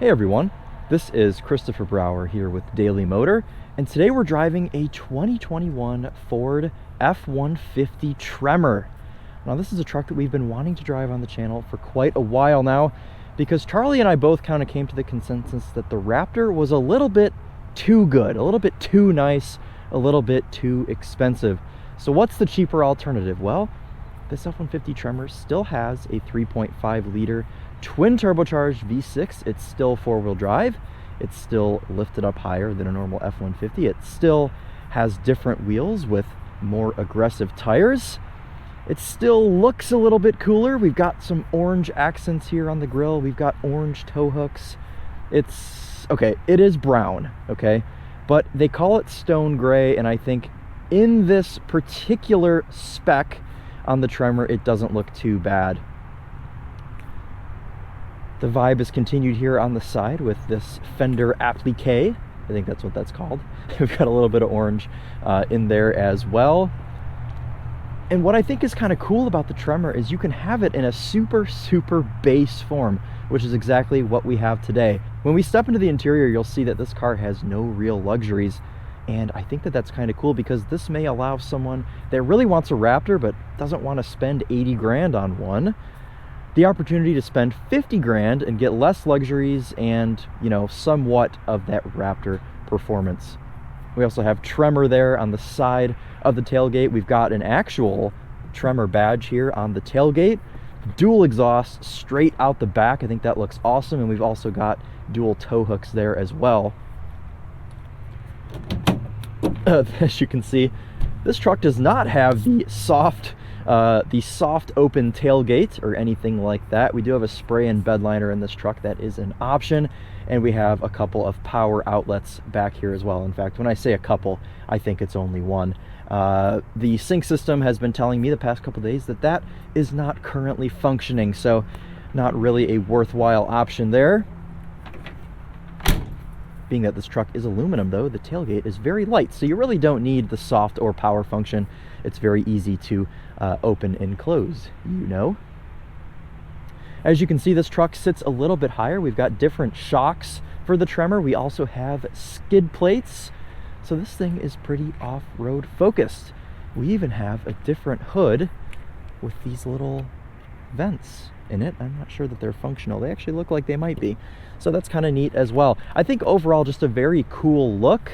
Hey everyone, this is Christopher Brower here with Daily Motor, and today we're driving a 2021 Ford F-150 Tremor. Now this is a truck that we've been wanting to drive on the channel for quite a while now, because Charlie and I both kind of came to the consensus that the Raptor was a little bit too good, a little bit too nice, a little bit too expensive. So what's the cheaper alternative? Well, this F-150 Tremor still has a 3.5 liter twin turbocharged V6. It's still four-wheel drive. It's still lifted up higher than a normal F-150. It still has different wheels with more aggressive tires. It still looks a little bit cooler. We've got some orange accents here on the grille. We've got orange tow hooks. It's okay, it is brown, okay, but they call it stone gray, and I think in this particular spec on the Tremor, it doesn't look too bad. The vibe is continued here on the side with this fender applique. I think that's what that's called. We've got a little bit of orange in there as well. And what I think is kind of cool about the Tremor is you can have it in a super base form, which is exactly what we have today. When we step into the interior, you'll see that this car has no real luxuries. And I think that that's kind of cool, because this may allow someone that really wants a Raptor but doesn't want to spend 80 grand on one, the opportunity to spend 50 grand and get less luxuries and, you know, somewhat of that Raptor performance. We also have Tremor there on the side of the tailgate. We've got an actual Tremor badge here on the tailgate. Dual exhaust straight out the back. I think that looks awesome. And we've also got dual tow hooks there as well. As you can see, this truck does not have the soft open tailgate or anything like that. We do have a spray and bed liner in this truck. That is an option. And we have a couple of power outlets back here as well. In fact, when I say a couple, I think it's only one. The sync system has been telling me the past couple days that that is not currently functioning, so not really a worthwhile option there. Being that this truck is aluminum though, the tailgate is very light, so you really don't need the soft or power function. It's very easy to open and close, you know. As you can see, this truck sits a little bit higher. We've got different shocks for the Tremor. We also have skid plates. So this thing is pretty off-road focused. We even have a different hood with these little vents in it. I'm not sure that they're functional. They actually look like they might be. So that's kind of neat as well. I think overall just a very cool look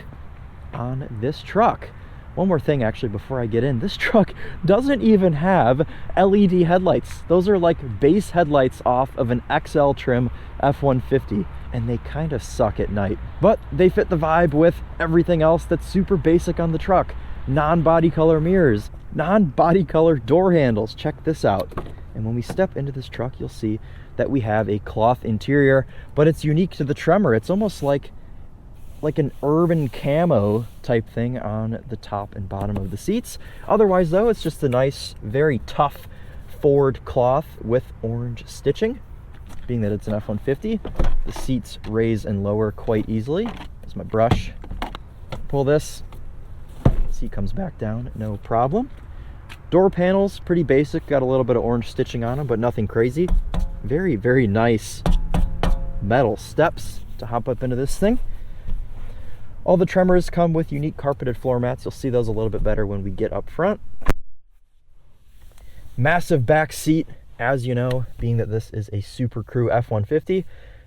on this truck. One more thing actually before I get in, this truck doesn't even have LED headlights. Those are like base headlights off of an XL trim F-150, and they kind of suck at night. But they fit the vibe with everything else that's super basic on the truck. Non-body color mirrors, non-body color door handles. Check this out. And when we step into this truck, you'll see that we have a cloth interior, but it's unique to the Tremor. It's almost like an urban camo type thing on the top and bottom of the seats. Otherwise though, it's just a nice, very tough Ford cloth with orange stitching. Being that it's an F-150, the seats raise and lower quite easily. There's my brush. Pull this, seat comes back down, no problem. Door panels, pretty basic, got a little bit of orange stitching on them, but nothing crazy. Very nice metal steps to hop up into this thing. All the Tremors come with unique carpeted floor mats. You'll see those a little bit better when we get up front. Massive back seat, as you know, being that this is a Super Crew F-150,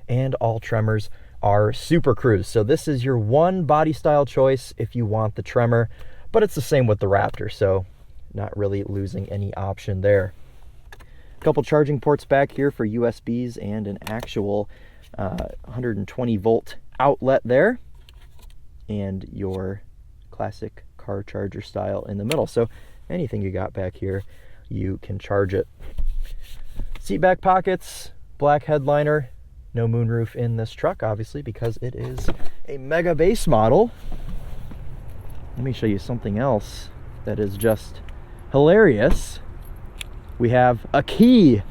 and all Tremors are Super Crews. So this is your one body style choice if you want the Tremor, but it's the same with the Raptor, so not really losing any option there. A couple charging ports back here for USBs and an actual 120 volt outlet there, and your classic car charger style in the middle. So anything you got back here, you can charge it. Seat back pockets, black headliner, no moonroof in this truck, obviously, because it is a mega base model. Let me show you something else that is just hilarious. We have a key.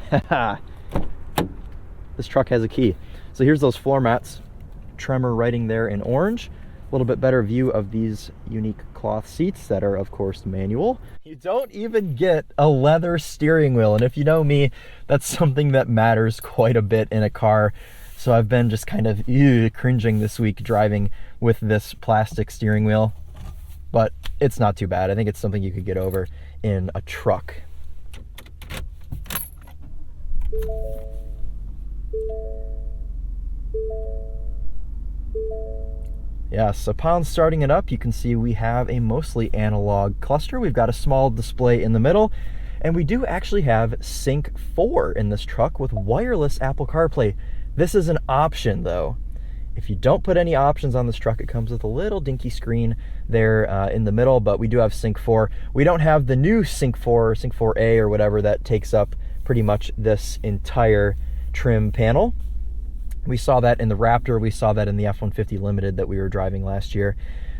This truck has a key. So here's those floor mats, Tremor writing there in orange. A little bit better view of these unique cloth seats that are, of course, manual. You don't even get a leather steering wheel, and if you know me, that's something that matters quite a bit in a car. So I've been just kind of cringing this week driving with this plastic steering wheel, but it's not too bad. I think it's something you could get over in a truck. Yes, upon starting it up, you can see we have a mostly analog cluster. We've got a small display in the middle, and we do actually have Sync 4 in this truck with wireless Apple CarPlay. This is an option though. If you don't put any options on this truck, it comes with a little dinky screen there in the middle, but we do have Sync 4. We don't have the new Sync 4 or Sync 4A or whatever that takes up pretty much this entire trim panel. We saw that in the Raptor, we saw that in the F-150 Limited that we were driving last year.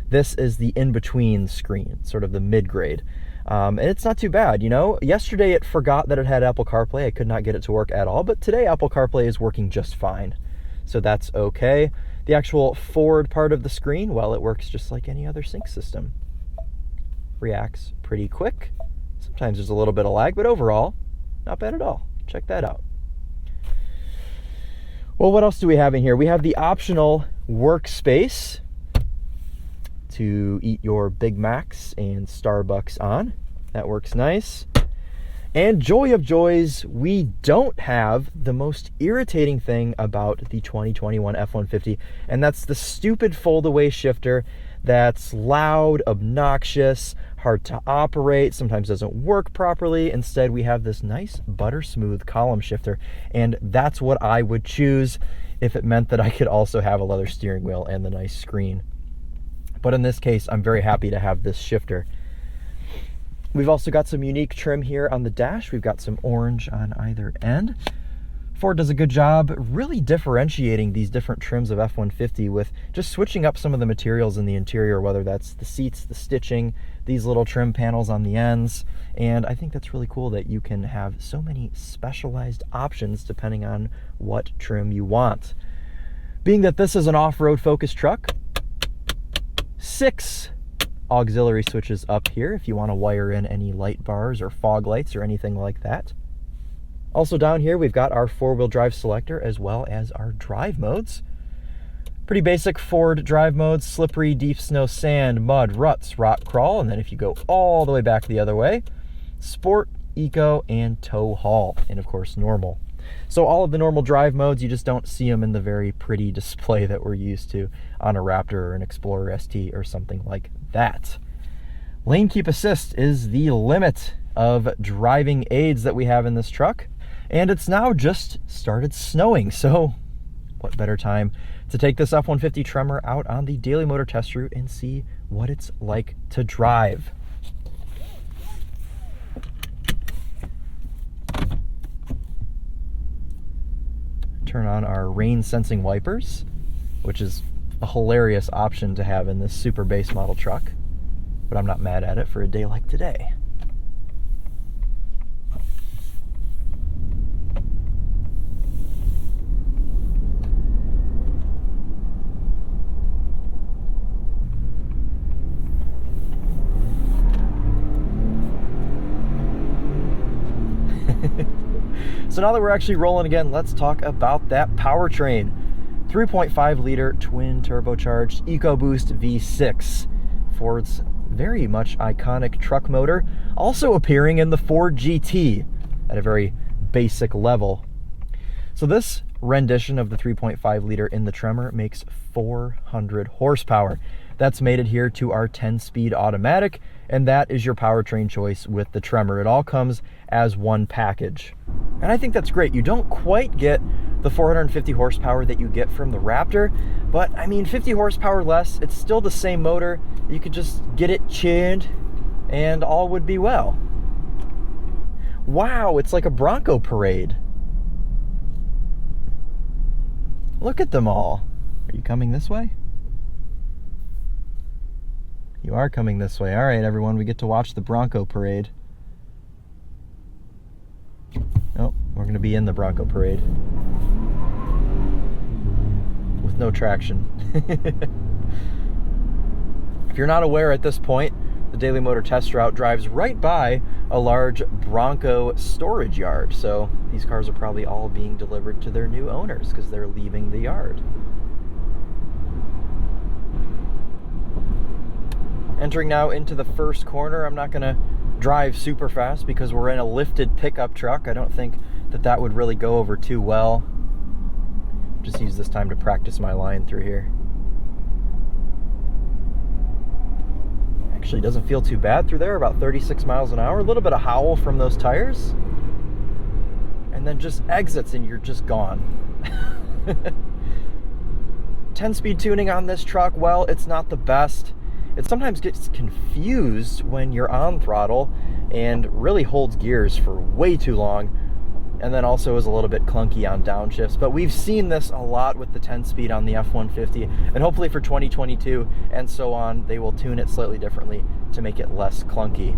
This is the in-between screen, sort of the mid-grade. And it's not too bad, you know? Yesterday it forgot that it had Apple CarPlay. I could not get it to work at all, but today Apple CarPlay is working just fine. So that's okay. The actual forward part of the screen, well, it works just like any other sync system. Reacts pretty quick. Sometimes there's a little bit of lag, but overall, not bad at all. Check that out. Well, what else do we have in here? We have the optional workspace to eat your Big Macs and Starbucks on. That works nice. And joy of joys, we don't have the most irritating thing about the 2021 F-150, and that's the stupid fold-away shifter that's loud, obnoxious, hard to operate, sometimes doesn't work properly. Instead, we have this nice butter smooth column shifter, and that's what I would choose if it meant that I could also have a leather steering wheel and the nice screen. But in this case, I'm very happy to have this shifter. We've also got some unique trim here on the dash. We've got some orange on either end. Ford does a good job really differentiating these different trims of F-150 with just switching up some of the materials in the interior, whether that's the seats, the stitching, these little trim panels on the ends. And I think that's really cool that you can have so many specialized options depending on what trim you want. Being that this is an off-road focused truck, 6 auxiliary switches up here if you want to wire in any light bars or fog lights or anything like that. Also down here we've got our 4-wheel drive selector as well as our drive modes. Pretty basic Ford drive modes: slippery, deep snow, sand, mud, ruts, rock crawl, and then if you go all the way back the other way, sport, eco, and tow haul, and of course normal. So all of the normal drive modes, you just don't see them in the very pretty display that we're used to on a Raptor or an Explorer ST or something like that. Lane keep assist is the limit of driving aids that we have in this truck, and it's now just started snowing, so what better time to take this F-150 Tremor out on the daily motor test route and see what it's like to drive. Turn on our rain sensing wipers, which is a hilarious option to have in this super base model truck, but I'm not mad at it for a day like today. So now that we're actually rolling again, let's talk about that powertrain. 3.5 liter twin turbocharged EcoBoost V6. Ford's very much iconic truck motor, also appearing in the Ford GT at a very basic level. So this rendition of the 3.5 liter in the Tremor makes 400 horsepower. That's mated here to our 10-speed automatic, and that is your powertrain choice with the Tremor. It all comes as one package. And I think that's great. You don't quite get the 450 horsepower that you get from the Raptor, but I mean 50 horsepower less, it's still the same motor. You could just get it tuned and all would be well. Wow, it's like a Bronco parade. Look at them all. Are you coming this way? You are coming this way. All right, everyone, we get to watch the Bronco parade. Oh, we're going to be in the Bronco parade with no traction. If you're not aware at this point, the Daily Motor Test Route drives right by a large Bronco storage yard. So these cars are probably all being delivered to their new owners because they're leaving the yard. Entering now into the first corner. I'm not going to drive super fast because we're in a lifted pickup truck. I don't think that would really go over too well. Just use this time to practice my line through here. Actually doesn't feel too bad through there, about 36 miles an hour. A little bit of howl from those tires. And then just exits and you're just gone. 10-speed tuning on this truck, well, it's not the best. It sometimes gets confused when you're on throttle and really holds gears for way too long, and then also is a little bit clunky on downshifts. But we've seen this a lot with the 10-speed on the F-150, and hopefully for 2022 and so on, they will tune it slightly differently to make it less clunky.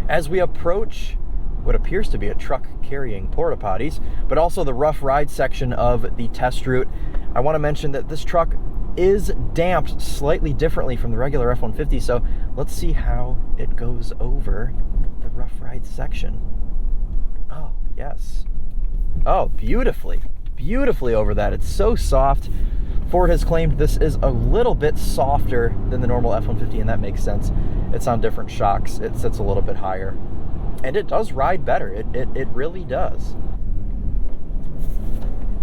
As we approach what appears to be a truck carrying porta potties, but also the rough ride section of the test route, I want to mention that this truck is damped slightly differently from the regular F-150, so let's see how it goes over the rough ride section. Oh, yes. Oh, beautifully over that. It's so soft. Ford has claimed this is a little bit softer than the normal F-150, and that makes sense. It's on different shocks. It sits a little bit higher. And it does ride better. It really does.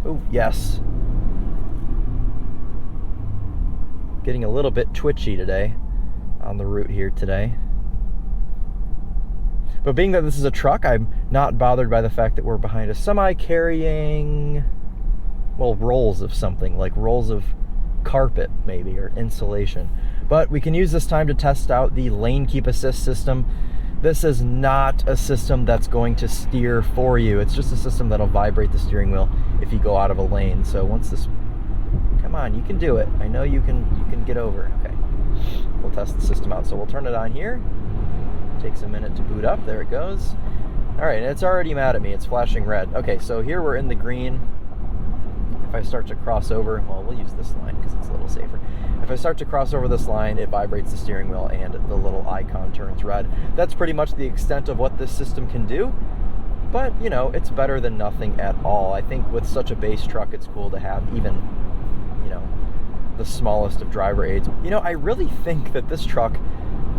Oh, yes. Getting a little bit twitchy today on the route here today. But being that this is a truck, I'm not bothered by the fact that we're behind a semi carrying, well, rolls of something, like rolls of carpet maybe, or insulation. But we can use this time to test out the lane keep assist system. This is not a system that's going to steer for you. It's just a system that'll vibrate the steering wheel if you go out of a lane. So once this, come on, you can do it. I know you can get over. Okay, we'll test the system out. So we'll turn it on here. Takes a minute to boot up. There it goes. All right, and it's already mad at me. It's flashing red. Okay, so here we're in the green. If I start to cross over, well, we'll use this line because it's a little safer. If I start to cross over this line, it vibrates the steering wheel and the little icon turns red. That's pretty much the extent of what this system can do. But, you know, it's better than nothing at all. I think with such a base truck, it's cool to have even, you know, the smallest of driver aids. You know, I really think that this truck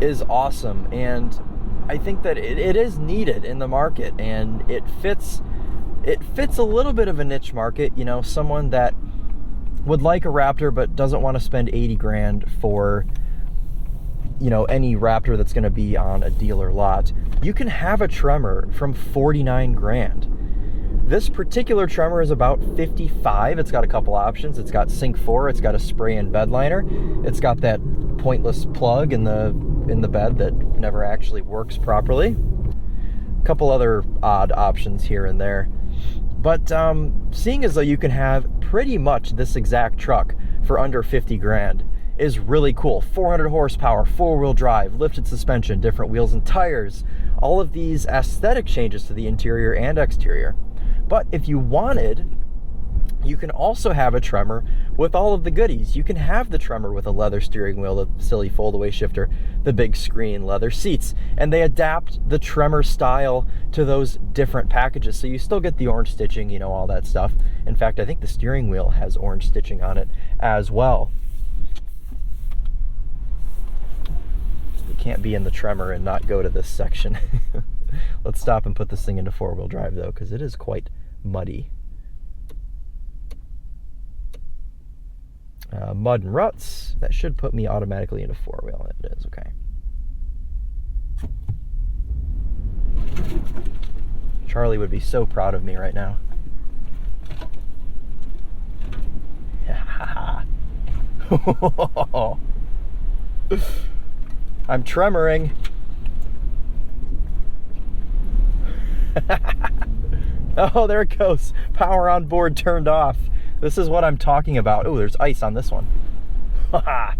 is awesome, and I think that it is needed in the market, and it fits a little bit of a niche market. You know, someone that would like a Raptor but doesn't want to spend 80 grand for, you know, any Raptor that's going to be on a dealer lot. You can have a Tremor from 49 grand. This particular Tremor is about 55. It's got a couple options. It's got Sync 4. It's got a spray-in bed liner. It's got that pointless plug in the bed that never actually works properly. A couple other odd options here and there. But seeing as though you can have pretty much this exact truck for under 50 grand is really cool. 400 horsepower, 4-wheel drive, lifted suspension, different wheels and tires, all of these aesthetic changes to the interior and exterior. But if you wanted, you can also have a Tremor with all of the goodies. You can have the Tremor with a leather steering wheel, the silly fold-away shifter, the big screen, leather seats, and they adapt the Tremor style to those different packages. So you still get the orange stitching, you know, all that stuff. In fact, I think the steering wheel has orange stitching on it as well. You can't be in the Tremor and not go to this section. Let's stop and put this thing into 4-wheel drive, though, because it is quite muddy. Mud and ruts. That should put me automatically into 4-wheel. It is, okay. Charlie would be so proud of me right now. I'm tremoring. Oh, there it goes. Power on board turned off. This is what I'm talking about. Oh, there's ice on this one. A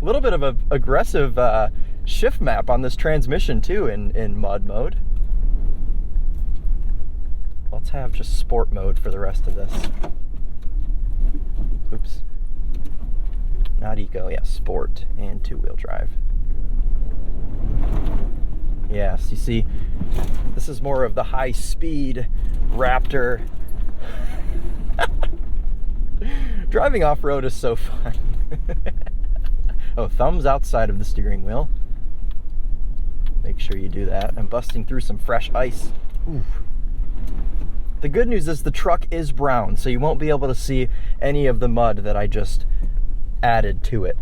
little bit of an aggressive shift map on this transmission too in mud mode. let's have just sport mode for the rest of this. Oops. Not eco, yeah, sport and two-wheel drive. Yes, you see, this is more of the high-speed Raptor. Driving off-road is so fun. Oh, thumbs outside of the steering wheel. Make sure you do that. I'm busting through some fresh ice. Ooh. The good news is the truck is brown, so you won't be able to see any of the mud that I just added to it.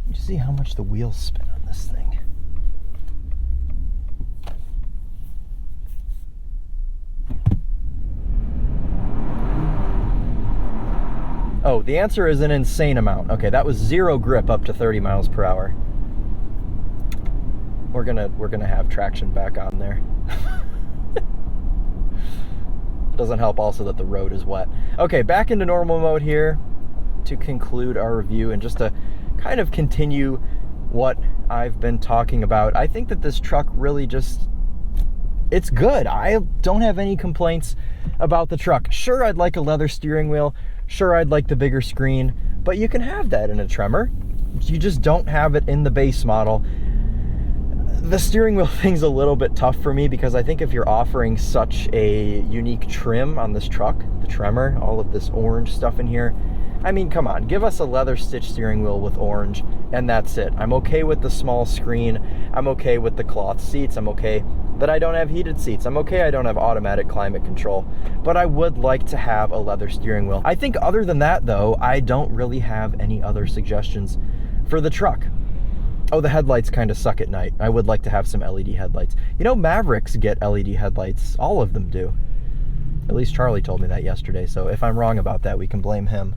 You see how much the wheels spin on this thing. Oh, the answer is an insane amount. Okay, that was 0 grip up to 30 miles per hour. We're gonna have traction back on there. It doesn't help also that the road is wet. Okay, back into normal mode here to conclude our review and just to kind of continue what I've been talking about. I think that this truck really just, it's good. I don't have any complaints about the truck. Sure, I'd like a leather steering wheel. Sure, I'd like the bigger screen, but you can have that in a Tremor. You just don't have it in the base model. The steering wheel thing's a little bit tough for me because I think if you're offering such a unique trim on this truck, the Tremor, all of this orange stuff in here, I mean, come on, give us a leather stitch steering wheel with orange, and that's it. I'm okay with the small screen. I'm okay with the cloth seats. I'm okay that I don't have heated seats. I'm okay I don't have automatic climate control, but I would like to have a leather steering wheel. I think other than that, though, I don't really have any other suggestions for the truck. Oh, the headlights kind of suck at night. I would like to have some LED headlights. You know, Mavericks get LED headlights. All of them do. At least Charlie told me that yesterday, so if I'm wrong about that, we can blame him.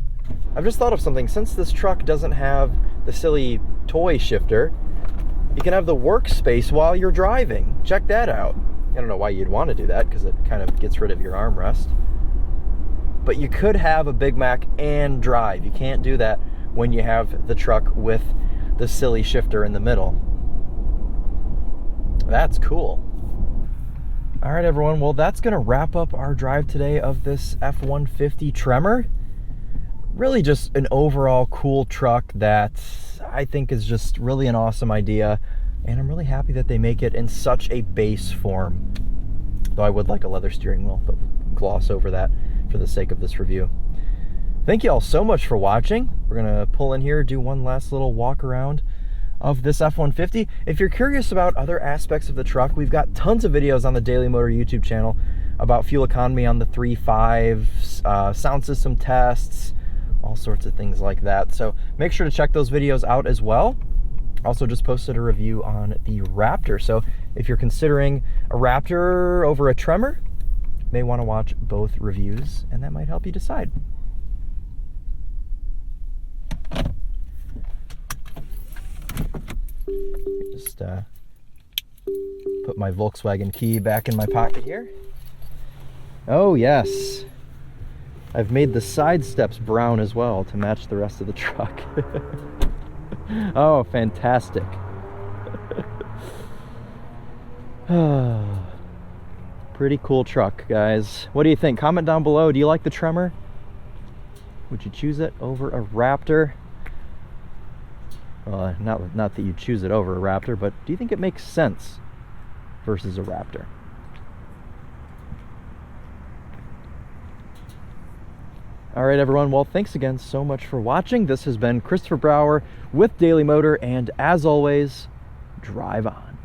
I've just thought of something. Since this truck doesn't have the silly toy shifter, you can have the workspace while you're driving. Check that out. I don't know why you'd want to do that, because it kind of gets rid of your armrest. But you could have a Big Mac and drive. You can't do that when you have the truck with the silly shifter in the middle. That's cool. All right, everyone. Well, that's going to wrap up our drive today of this F-150 Tremor. Really just an overall cool truck that I think is just really an awesome idea. And I'm really happy that they make it in such a base form. Though I would like a leather steering wheel, but gloss over that for the sake of this review. Thank you all so much for watching. We're gonna pull in here, do one last little walk around of this F-150. If you're curious about other aspects of the truck, we've got tons of videos on the Daily Motor YouTube channel about fuel economy on the 3.5, sound system tests, all sorts of things like that. So make sure to check those videos out as well. Also just posted a review on the Raptor. So if you're considering a Raptor over a Tremor, you may want to watch both reviews, and that might help you decide. Just put my Volkswagen key back in my pocket here. Oh yes, I've made the side steps brown as well to match the rest of the truck. Oh, fantastic. Pretty cool truck, guys. What do you think? Comment down below. Do you like the Tremor? Would you choose it over a Raptor? Not that you choose it over a Raptor, but do you think it makes sense versus a Raptor? All right, everyone. Well, thanks again so much for watching. This has been Christopher Brower with Daily Motor, and as always, drive on.